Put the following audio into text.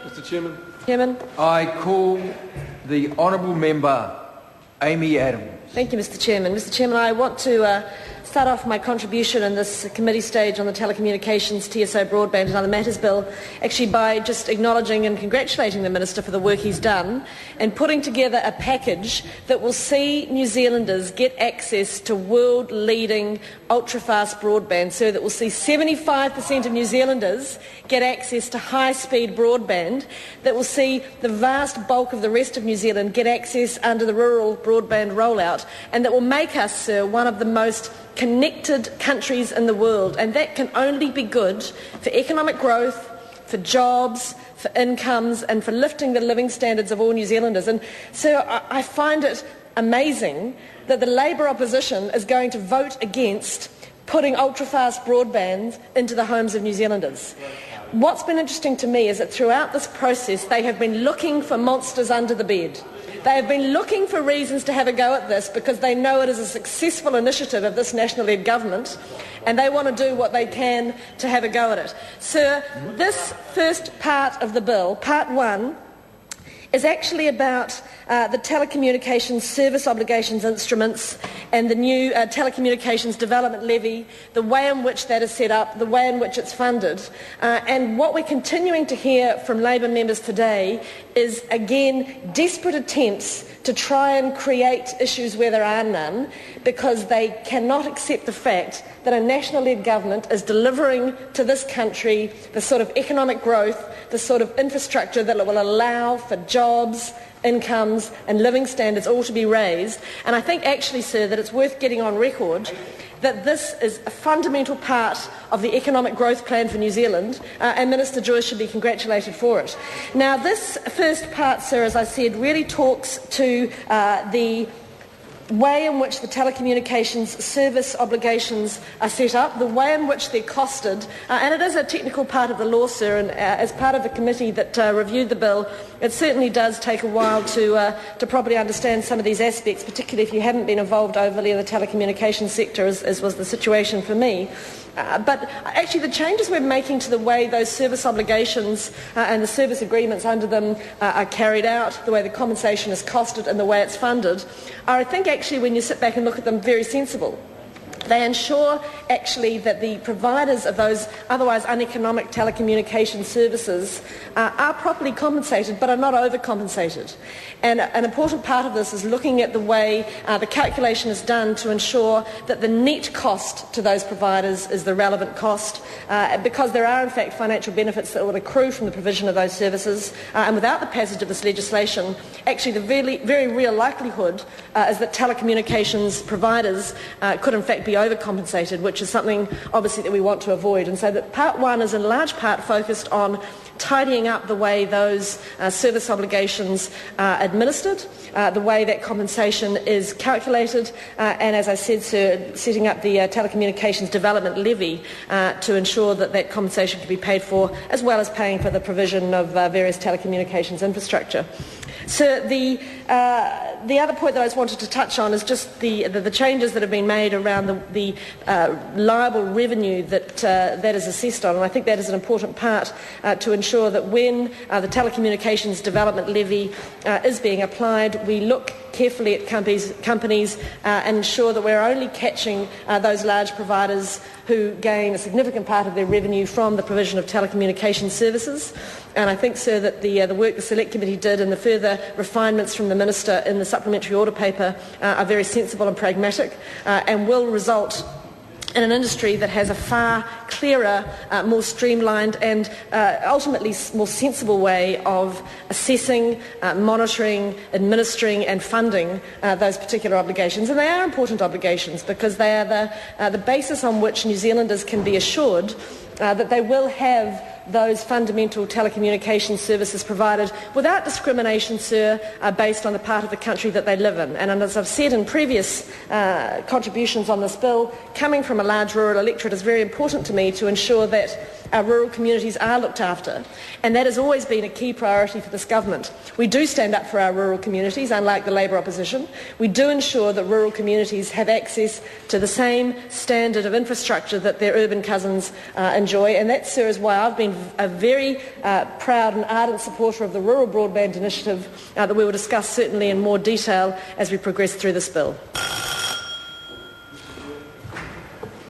Mr. Chairman. Chairman. I call the honourable member Amy Adams. Thank you, Mr. Chairman. Mr. Chairman, I want to start off my contribution in this committee stage on the Telecommunications, TSO, Broadband and Other Matters Bill actually by just acknowledging and congratulating the Minister for the work he's done and putting together a package that will see New Zealanders get access to world-leading ultra-fast broadband, so that will see 75% of New Zealanders get access to high-speed broadband, that will see the vast bulk of the rest of New Zealand get access under the rural broadband rollout, and that will make us, sir, one of the most connected countries in the world. And that can only be good for economic growth, for jobs, for incomes, and for lifting the living standards of all New Zealanders. And so I find it amazing that the Labour opposition is going to vote against putting ultra-fast broadband into the homes of New Zealanders. What's been interesting to me is that throughout this process they have been looking for monsters under the bed. They have been looking for reasons to have a go at this because they know it is a successful initiative of this national-led government and they want to do what they can to have a go at it. Sir, this first part of the bill, part one, is actually about the telecommunications service obligations instruments and the new telecommunications development levy, the way in which that is set up, the way in which it's funded. And what we're continuing to hear from Labour members today is, again, desperate attempts to try and create issues where there are none, because they cannot accept the fact that a national-led government is delivering to this country the sort of economic growth, the sort of infrastructure that will allow for jobs, incomes and living standards all to be raised. And I think actually, sir, that it's worth getting on record that this is a fundamental part of the economic growth plan for New Zealand, and Minister Joyce should be congratulated for it. Now, this first part, sir, as I said, really talks to the way in which the telecommunications service obligations are set up, the way in which they're costed, and it is a technical part of the law, sir, and as part of the committee that reviewed the bill, it certainly does take a while to properly understand some of these aspects, particularly if you haven't been involved overly in the telecommunications sector, as was the situation for me. But actually the changes we're making to the way those service obligations and the service agreements under them are carried out, the way the compensation is costed and the way it's funded, are, I think, actually, when you sit back and look at them, very sensible. They ensure actually that the providers of those otherwise uneconomic telecommunication services are properly compensated but are not overcompensated. And an important part of this is looking at the way the calculation is done to ensure that the net cost to those providers is the relevant cost, because there are in fact financial benefits that will accrue from the provision of those services, and without the passage of this legislation, actually the very real likelihood is that telecommunications providers could in fact be overcompensated, which is something obviously that we want to avoid. And so that part one is in large part focused on tidying up the way those service obligations are administered, the way that compensation is calculated, and as I said, sir, setting up the telecommunications development levy to ensure that that compensation can be paid for, as well as paying for the provision of various telecommunications infrastructure. So the other point that I just wanted to touch on is just the changes that have been made around the liable revenue that is assessed on, and I think that is an important part to ensure that when the telecommunications development levy is being applied, we look carefully at companies and ensure that we're only catching those large providers who gain a significant part of their revenue from the provision of telecommunications services. And I think, sir, that the work the Select Committee did and the further refinements from the Minister in the supplementary order paper are very sensible and pragmatic, and will result in an industry that has a far clearer, more streamlined and ultimately more sensible way of assessing, monitoring, administering and funding those particular obligations. And they are important obligations because they are the basis on which New Zealanders can be assured that they will have those fundamental telecommunications services provided without discrimination, sir, based on the part of the country that they live in. And as I've said in previous contributions on this bill, coming from a large rural electorate is very important to me to ensure that our rural communities are looked after, and that has always been a key priority for this government. We do stand up for our rural communities, unlike the Labour opposition. We do ensure that rural communities have access to the same standard of infrastructure that their urban cousins enjoy, and that, sir, is why I've been a very proud and ardent supporter of the Rural Broadband Initiative that we will discuss certainly in more detail as we progress through this bill.